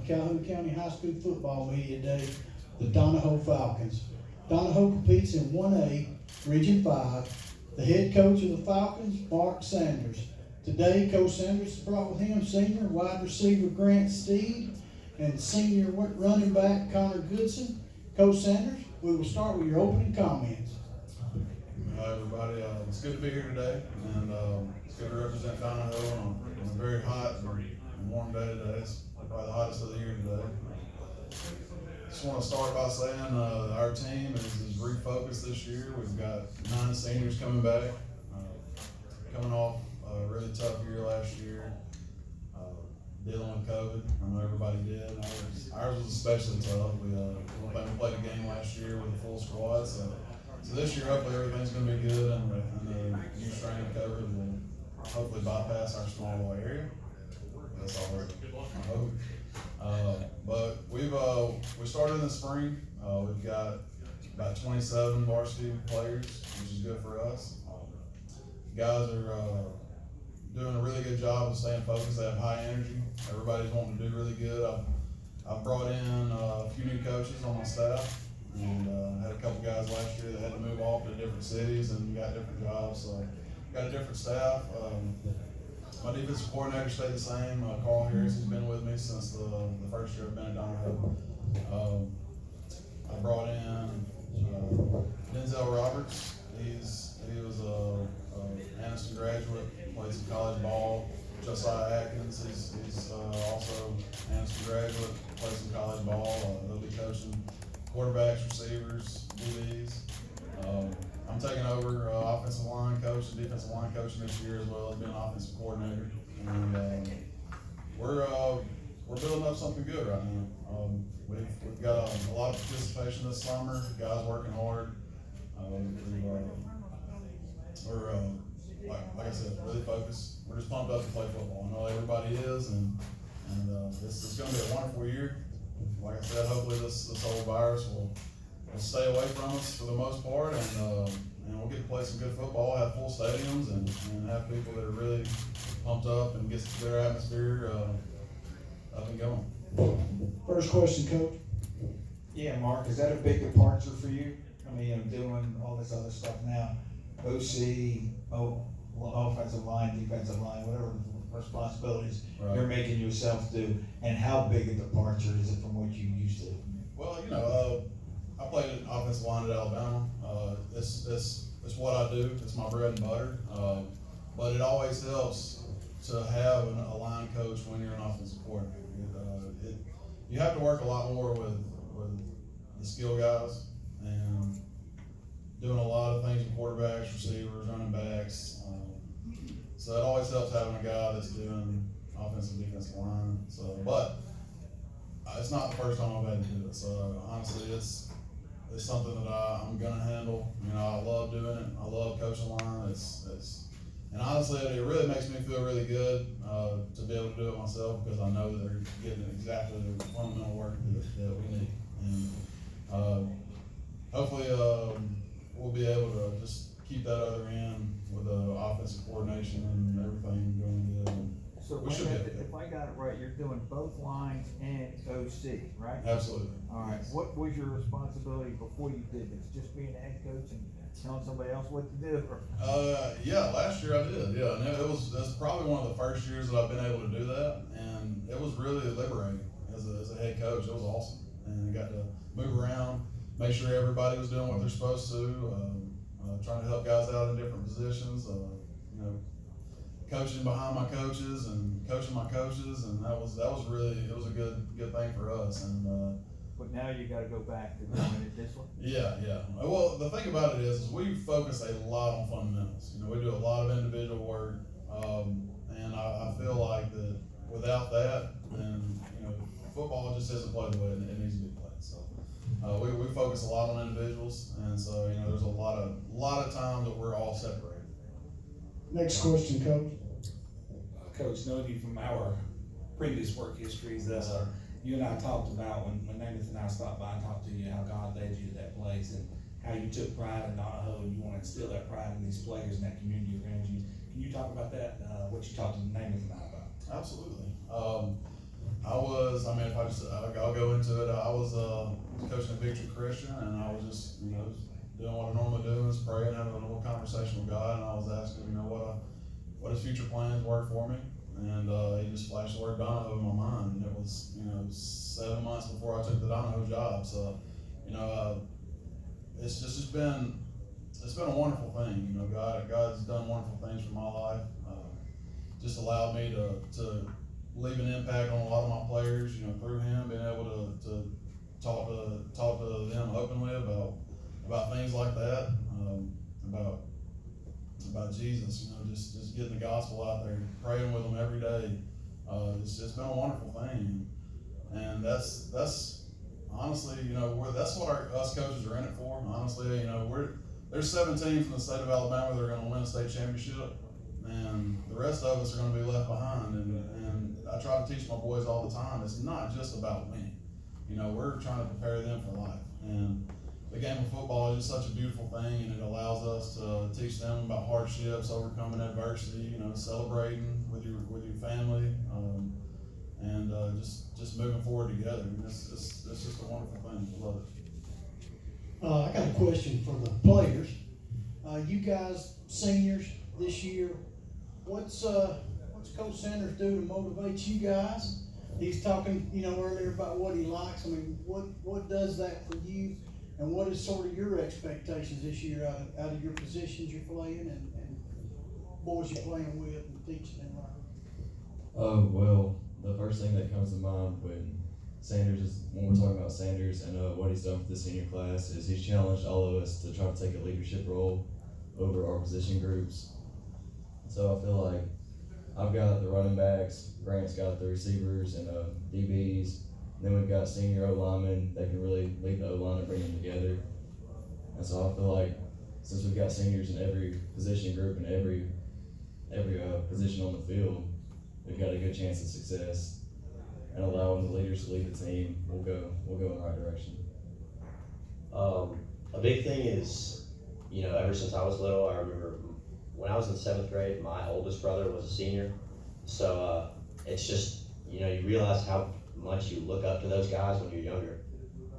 Calhoun County High School football media day, the Donoho Falcons. Donoho competes in 1A, Region 5. The head coach of the Falcons, Mark Sanders. Today, Coach Sanders brought with him senior wide receiver Grant Steed and senior running back Connor Goodson. Coach Sanders, we will start with your opening comments. Hi everybody, it's good to be here today, and it's good to represent Donoho on a very hot and warm day today. It's probably the hottest of the year today. Just want to start by saying our team is refocused this year. We've got 9 seniors coming back, coming off a really tough year last year, dealing with COVID. I know everybody did. Ours was especially tough. We played a game last year with a full squad, so this year hopefully everything's going to be good, and the new strain of COVID will hopefully bypass our small ball area. That's always I hope. But we started in the spring. We've got about 27 varsity players, which is good for us. Guys are doing a really good job of staying focused. They have high energy. Everybody's wanting to do really good. I've brought in a few new coaches on my staff, and had a couple guys last year that had to move off to different cities and got different jobs. So got a different staff. My defensive coordinator stayed the same. Carl Harris has been with me since the first year I've been at Donoho. I brought in Denzel Roberts. He was a Anniston graduate, played some college ball. Josiah Atkins, he's also Anniston graduate, played some college ball. They'll be coaching quarterbacks, receivers, DBs. I'm taking over offensive line coach and defensive line coaching this year as well as being offensive coordinator. And we're building up something good right now. We've got a lot of participation this summer. Guys working hard. We're like I said, really focused. We're just pumped up to play football. I know everybody is, and it's going to be a wonderful year. Like I said, hopefully this whole virus will stay away from us for the most part, and we'll get to play some good football, have full stadiums, and have people that are really pumped up and get their atmosphere up and going. First question, Coach. Yeah, Mark, is that a big departure for you? I mean, I'm doing all this other stuff now, OC, offensive line, defensive line, whatever responsibilities you're making yourself do, and how big a departure is it from what you used to? Well, I played offensive line at Alabama. It's what I do. It's my bread and butter. But it always helps to have a line coach when you're an offensive coordinator. You have to work a lot more with the skill guys and doing a lot of things with quarterbacks, receivers, running backs. So it always helps having a guy that's doing offensive, defensive line. So, but it's not the first time I've had to do it. So honestly, it's something that I'm gonna handle. I love doing it. I love coaching line. And honestly, it really makes me feel really good to be able to do it myself, because I know that they're getting exactly the fundamental work that we need. And hopefully, we'll be able to just keep that other end with the offensive coordination and everything going good. And So if I got it right, you're doing both lines and OC, right? Absolutely. All right. What was your responsibility before you did this? Just being a head coach and telling somebody else what to do? Yeah, last year I did. Yeah, and that's probably one of the first years that I've been able to do that, and it was really liberating as a head coach. It was awesome, and I got to move around, make sure everybody was doing what they're supposed to, trying to help guys out in different positions. Coaching behind my coaches and coaching my coaches, and that was really, it was a good thing for us. And But now you gotta go back to doing it this way? yeah. Well, the thing about it is we focus a lot on fundamentals. We do a lot of individual work, and I feel like that without that, then football just isn't played the way it needs to be played. So we focus a lot on individuals, and so there's a lot of times that we're all separated. Next question, Coach. Coach, knowing you from our previous work histories, Yes, sir. you and I talked about when Namath and I stopped by and talked to you, how God led you to that place and how you took pride in Donoho and you want to instill that pride in these players and that community around you. Can you talk about that, what you talked to Namath and I about? Absolutely. I'll go into it. I was coaching at Victory Christian, and I was just, doing what I normally do, is praying, having a little conversation with God, and I was asking, what his future plans were for me. And he just flashed the word Donoho in my mind, and it was, 7 months before I took the Donoho job. So, it's been a wonderful thing. God's done wonderful things for my life. Just allowed me to leave an impact on a lot of my players, through him, being able to talk to them openly about things like that, about Jesus, just getting the gospel out there, praying with them every day. It's been a wonderful thing, and that's honestly, that's what us coaches are in it for. Honestly, there's 7 teams in the state of Alabama that are going to win a state championship, and the rest of us are going to be left behind. And I try to teach my boys all the time, it's not just about winning. We're trying to prepare them for life. And the game of football is such a beautiful thing, and it allows us to teach them about hardships, overcoming adversity, celebrating with your family, and just moving forward together. And it's just a wonderful thing. I love it. I got a question for the players. You guys, seniors this year, what's Coach Sanders do to motivate you guys? He's talking, earlier about what he likes. I mean, what does that for you? And what is sort of your expectations this year out of your positions you're playing and boys you're playing with and teaching them right? Well, the first thing that comes to mind when we're talking about Sanders and what he's done for the senior class is he's challenged all of us to try to take a leadership role over our position groups. So I feel like I've got the running backs, Grant's got the receivers and DBs. Then we've got senior O-linemen that can really lead the O-line and bring them together. And so I feel like since we've got seniors in every position group and every position on the field, we've got a good chance of success. And allowing the leaders to lead the team, we'll go in the right direction. A big thing is, ever since I was little, I remember when I was in 7th grade, my oldest brother was a senior. So it's just, you realize how much you look up to those guys when you're younger.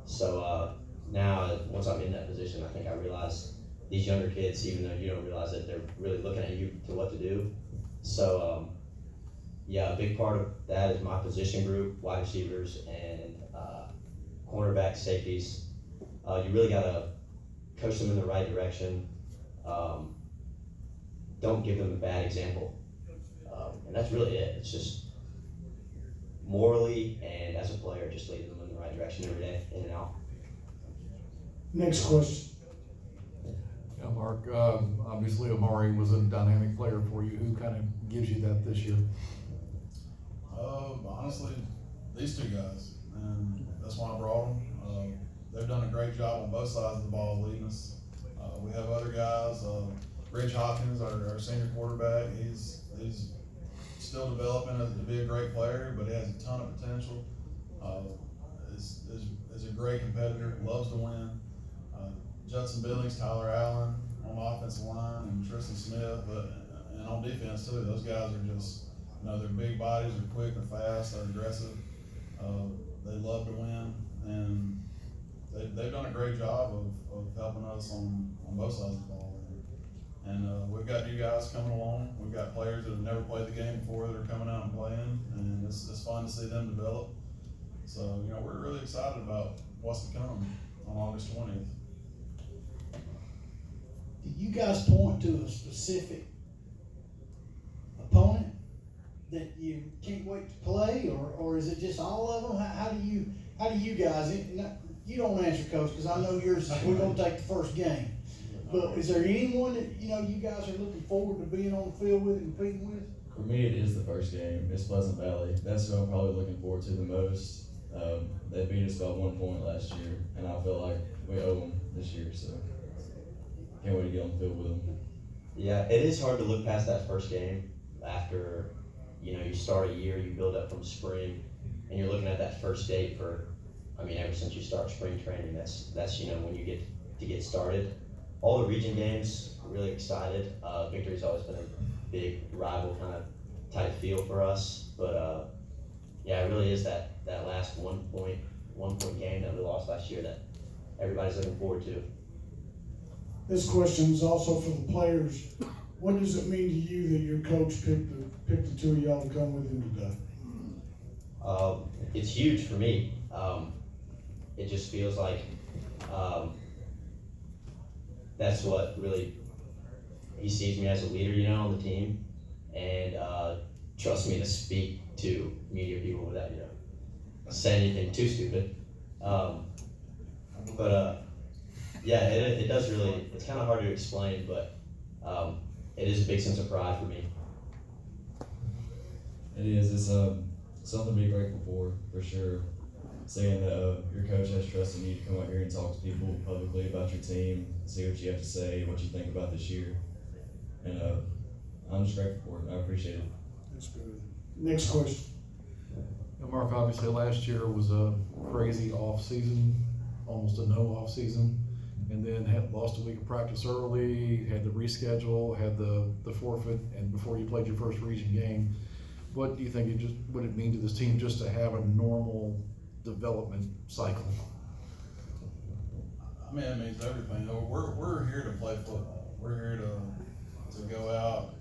So now, once I'm in that position, I think I realize these younger kids, even though you don't realize it, they're really looking at you to what to do. So a big part of that is my position group, wide receivers and cornerbacks, safeties. You really gotta coach them in the right direction. Don't give them a bad example. And that's really it. It's just morally and as a player, just leading them in the right direction every day, in and out. Next question. Yeah, Mark, obviously Amari was a dynamic player for you. Who kind of gives you that this year? Honestly, these 2 guys, and that's why I brought them. They've done a great job on both sides of the ball leading us. We have other guys, Rich Hopkins, our senior quarterback, he's still developing to be a great player, but he has a ton of potential. Is a great competitor, loves to win. Judson Billings, Tyler Allen on the offensive line, and Tristan Smith, and on defense too. Those guys are just, they're big bodies, they're quick, they're fast, they're aggressive. They love to win, and they've done a great job of helping us on both sides of the ball. And we've got new guys coming along. We've got players that have never played the game before that are coming out and playing, and it's fun to see them develop. So, we're really excited about what's to come on August 20th. Do you guys point to a specific opponent that you can't wait to play, or is it just all of them? How do you guys? You don't answer, Coach, because I know yours. We're gonna take the first game. But is there anyone that you guys are looking forward to being on the field with and competing with? For me, it is the first game. It's Pleasant Valley. That's who I'm probably looking forward to the most. They beat us by 1 point last year, and I feel like we owe them this year. So can't wait to get on the field with them. Yeah, it is hard to look past that first game after, you start a year, you build up from spring, and you're looking at that first date ever since you start spring training, that's when you get started. All the region games, really excited. Victory's always been a big rival kind of type feel for us, but yeah, it really is that last one point game that we lost last year that everybody's looking forward to. This question is also for the players. What does it mean to you that your coach picked the two of y'all to come with him today? It's huge for me. It just feels like that's what really, he sees me as a leader, you know, on the team, and trusts me to speak to media people without, you know, saying anything too stupid. Yeah, it does really, it's kind of hard to explain, but it is a big sense of pride for me. It is. It's something to be grateful for sure. Saying that your coach has trusted you to come out here and talk to people publicly about your team, see what you have to say, what you think about this year, and I'm just grateful for it. I appreciate it. That's good. Next question. Now, Mark, obviously last year was a crazy off season, almost a no off season, and then had lost a week of practice early, had the reschedule, had the forfeit, and before you played your first region game. What do you think would it mean to this team just to have a normal development cycle? I mean, it means everything. We're here to play football. We're here to go out,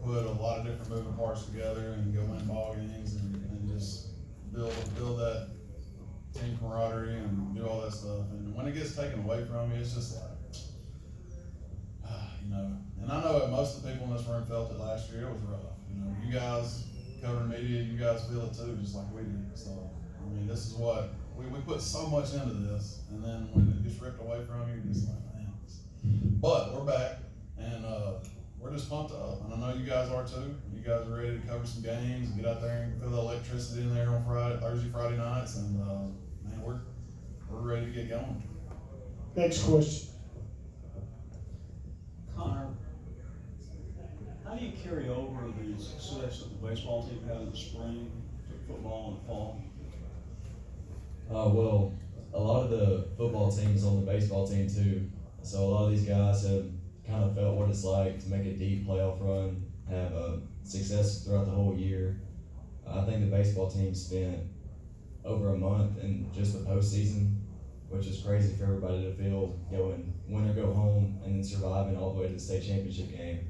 put a lot of different moving parts together and go win ball games and just build that team camaraderie and do all that stuff. And when it gets taken away from you, it's just like, you know, and I know that most of the people in this room felt it last year. It was rough. You know, you guys covering media, you guys feel it too, just like we do. So, I mean, this is what, we put so much into this, and then when it gets ripped away from you, you're just like, man. But we're back, and we're just pumped up, and I know you guys are too. You guys are ready to cover some games and get out there and feel the electricity in there on Thursday, Friday nights, and man, we're ready to get going. Next question. Connor, how do you carry over the success that the baseball team had in the spring to football in the fall? Well, a lot of the football teams on the baseball team too. So a lot of these guys have kind of felt what it's like to make a deep playoff run, have success throughout the whole year. I think the baseball team spent over a month in just the postseason, which is crazy for everybody to feel, going win or go home and then surviving all the way to the state championship game.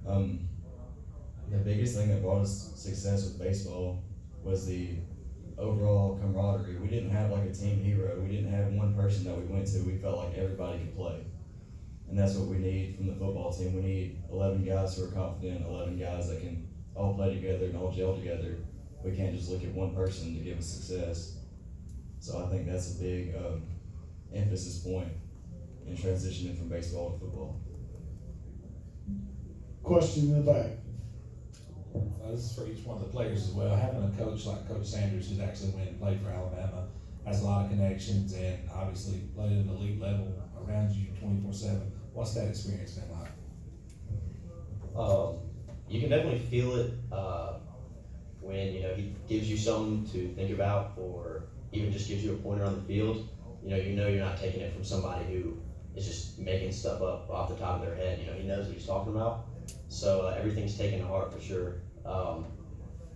The biggest thing that brought us success with baseball was the overall camaraderie. We didn't have like a team hero. We didn't have one person that we went to. We felt like everybody could play. And that's what we need from the football team. We need 11 guys who are confident, 11 guys that can all play together and all gel together. We can't just look at one person to give us success. So I think that's a big emphasis point in transitioning from baseball to football. Question in the back. This is for each one of the players as well. Having a coach like Coach Sanders, who's actually went and played for Alabama, has a lot of connections and obviously played at an elite level around you 24/7. What's that experience been like? You can definitely feel it when, you know, he gives you something to think about, or even just gives you a pointer on the field. You know you're not taking it from somebody who is just making stuff up off the top of their head. You know, he knows what he's talking about. So everything's taken to heart for sure.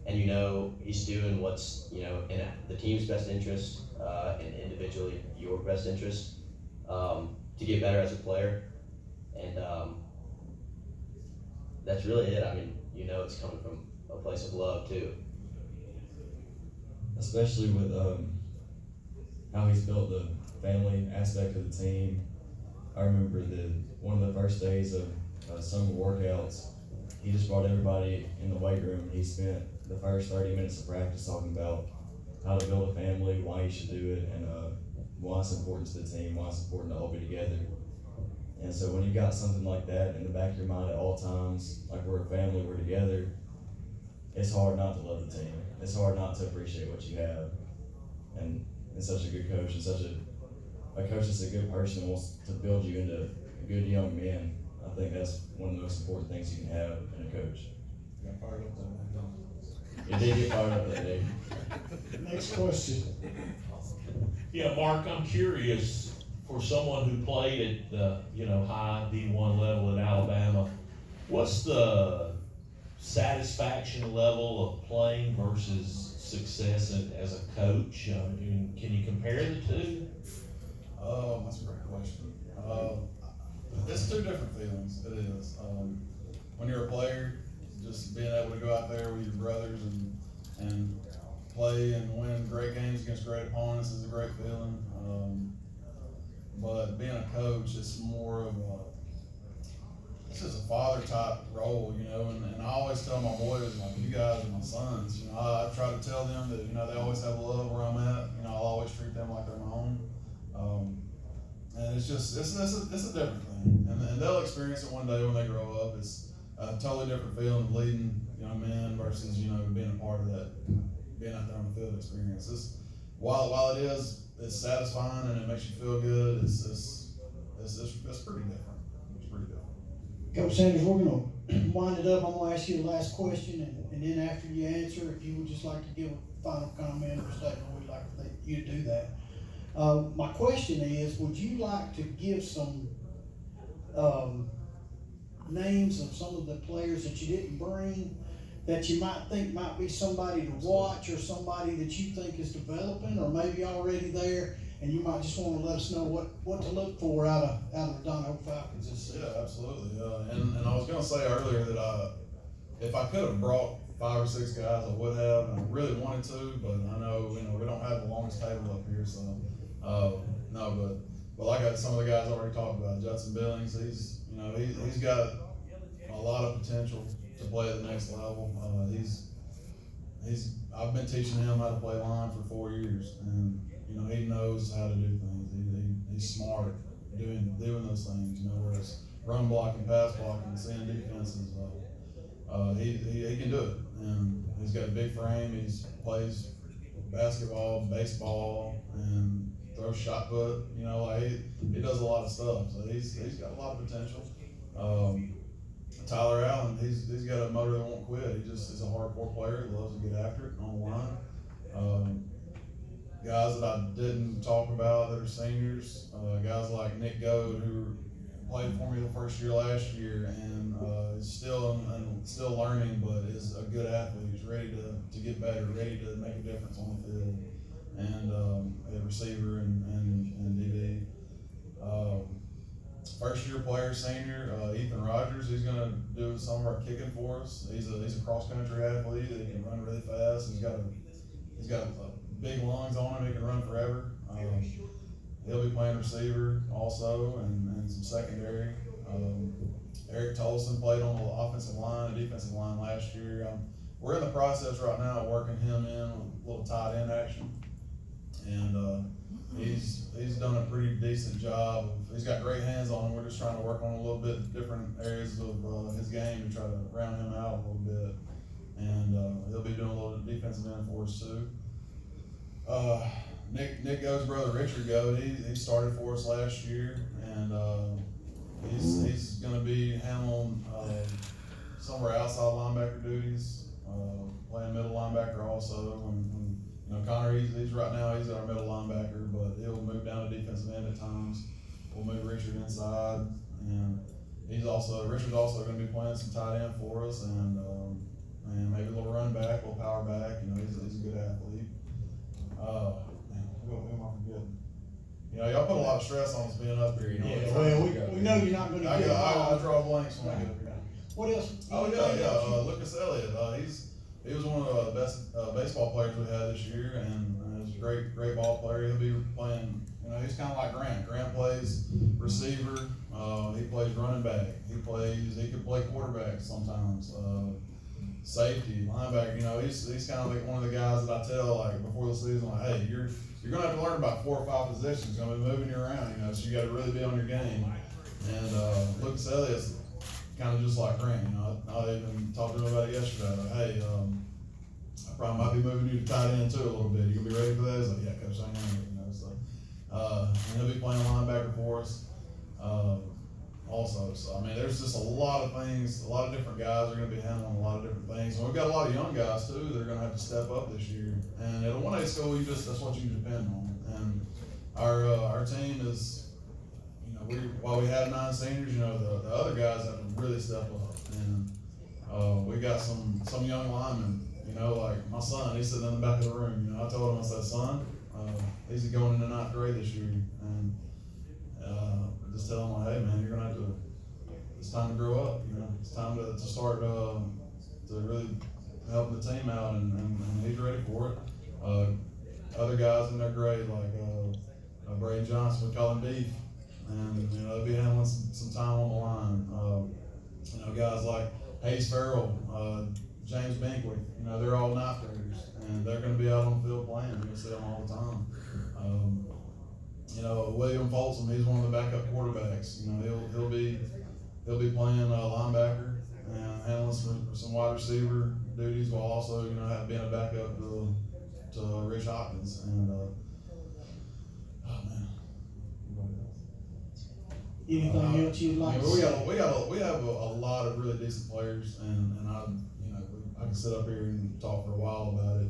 And you know he's doing what's, you know, in the team's best interest and individually your best interest to get better as a player. And that's really it. I mean, you know it's coming from a place of love too. Especially with how he's built the family aspect of the team. I remember one of the first days of summer workouts, he just brought everybody in the weight room. He spent the first 30 minutes of practice talking about how to build a family, why you should do it, and why it's important to the team, why it's important to all be together. And so when you got something like that in the back of your mind at all times, like we're a family, we're together, it's hard not to love the team. It's hard not to appreciate what you have. And such a good coach, and such a coach that's a good person and wants to build you into good young men. I think that's one of the most important things you can have in a coach. Got fired up that day. You did get fired up that day. Next question. Yeah, Mark, I'm curious, for someone who played at the, high D1 level at Alabama, what's the satisfaction level of playing versus success as a coach? Can you compare the two? That's a great question. It's two different feelings, it is. When you're a player, just being able to go out there with your brothers and play and win great games against great opponents is a great feeling. But being a coach, it's more of it's just a father type role, you know, and I always tell my boys, like, you guys are my sons, you know, I try to tell them that, you know, they always have love where I'm at, you know, I'll always treat them like they're my own. And it's just, it's a different thing, and they'll experience it one day when they grow up. It's a totally different feeling of leading young men versus, you know, being a part of that, being out there on the field experience. While it is, it's satisfying and it makes you feel good, it's pretty different. It's pretty different. Coach Sanders, we're gonna wind it up. I'm gonna ask you the last question, and then after you answer, if you would just like to give a final comment or statement, we'd like you to do that. My question is, would you like to give some names of some of the players that you didn't bring that you might think might be somebody to watch, or somebody that you think is developing or maybe already there, and you might just want to let us know what to look for out of the Donoho Falcons this season? Yeah, absolutely. And I was going to say earlier that if I could have brought 5 or 6 guys, I would have, and I really wanted to, but I know, you know, we don't have the longest table up here, so no, but like some of the guys already talked about, Judson Billings, he's got a lot of potential to play at the next level. I've been teaching him how to play line for 4 years, and you know, he knows how to do things. He's smart doing those things. You know, whereas run blocking, pass blocking, seeing defenses, he can do it. And he's got a big frame. He plays basketball, baseball, and throws shot put. You know, like he does a lot of stuff. So he's got a lot of potential. Tyler Allen, he's got a motor that won't quit. He just is a hardcore player. He loves to get after it on the line. Guys that I didn't talk about that are seniors, guys like Nick Goad, who played for me the first year last year and is still learning, but is a good athlete. He's ready to get better, ready to make a difference on the field, and a receiver and DB. First year player, senior, Ethan Rogers, he's gonna do some of our kicking for us. He's a cross country athlete. He can run really fast. He's got big lungs on him. He can run forever. He'll be playing receiver also, and some secondary. Eric Tolson played on the offensive line, the defensive line last year. We're in the process right now of working him in with a little tight end action, and he's done a pretty decent job. He's got great hands on him. We're just trying to work on a little bit different areas of his game to try to round him out a little bit, and he'll be doing a little defensive end for us too. Nick Goad's brother Richard Goad, he started for us last year, and he's going to be handling somewhere outside linebacker duties, playing middle linebacker also. And you know, Connor, he's right now he's our middle linebacker, but he'll move down to defensive end at times. We'll move Richard inside, and Richard's also going to be playing some tight end for us, and maybe a little run back, a little power back. You know, he's a good athlete. Who am I forgetting? You know, y'all put a lot of stress on us being up here. You know, We know you're not going to get I draw blanks when I get up here. What else? Lucas Elliott. He was one of the best baseball players we had this year, and he's a great ball player. He'll be playing. You know, he's kind of like Grant. Grant plays receiver. He plays running back. He could play quarterback sometimes. Safety, linebacker. You know, he's kind of like one of the guys that I tell, like, before the season, like, hey, you're gonna have to learn about 4 or 5 positions. It's gonna be moving you around. You know, so you got to really be on your game. And Lucas Elliott's kind of just like Grant. You know, I even talked to him about it yesterday. Like, hey, I probably might be moving you to tight end too a little bit. You gonna be ready for that? He's like, yeah, coach, I am. You know, so and he'll be playing linebacker for us. Also, so I mean, there's just a lot of things. A lot of different guys are going to be handling a lot of different things, and we've got a lot of young guys too that are going to have to step up this year. And at a 1A school, that's what you can depend on. And our team is, you know, while we have 9 seniors, you know, the other guys have to really step up. And we got some young linemen, you You know, like my son, he's sitting in the back of the room. You know, I told him, I said, son, he's going into 9th grade this year, and just tell him, like, hey man, you're gonna have to. It's time to grow up. You know, it's time to start to really helping the team out, and he's ready for it. Other guys in their grade, like Braden Johnson, we call him Beef, and you know they'll be handling some time on the line. You know, guys like Hayes Farrell, James Binkley, you know, they're all 9th graders, and they're going to be out on the field playing. You're going to see them all the time. You know, William Tolson, he's one of the backup quarterbacks. You know, he'll be playing linebacker and handling some wide receiver duties, while also, you know, being a backup to Rich Hopkins. And oh man, Anything else you'd like to say? we have a lot of really decent players, and I can sit up here and talk for a while about it.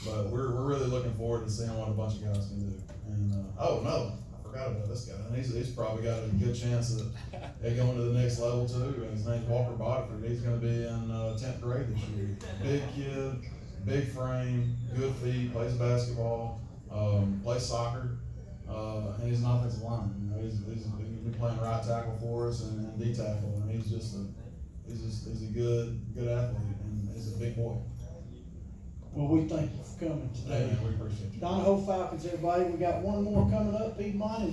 But we're really looking forward to seeing what a bunch of guys can do. And oh no, I forgot about this guy. And he's probably got a good chance of going to the next level too. And his name's Bockford. He's going to be in 10th grade this year. Big kid, big frame, good feet, plays basketball, plays soccer, and he's an offensive lineman. You know, he's been playing right tackle for us and D tackle, and he's a good athlete, and he's a big boy. Well, we thank you for coming today. Yeah, man, we appreciate you. Donoho Falcons, everybody. We got one more coming up. Piedmont.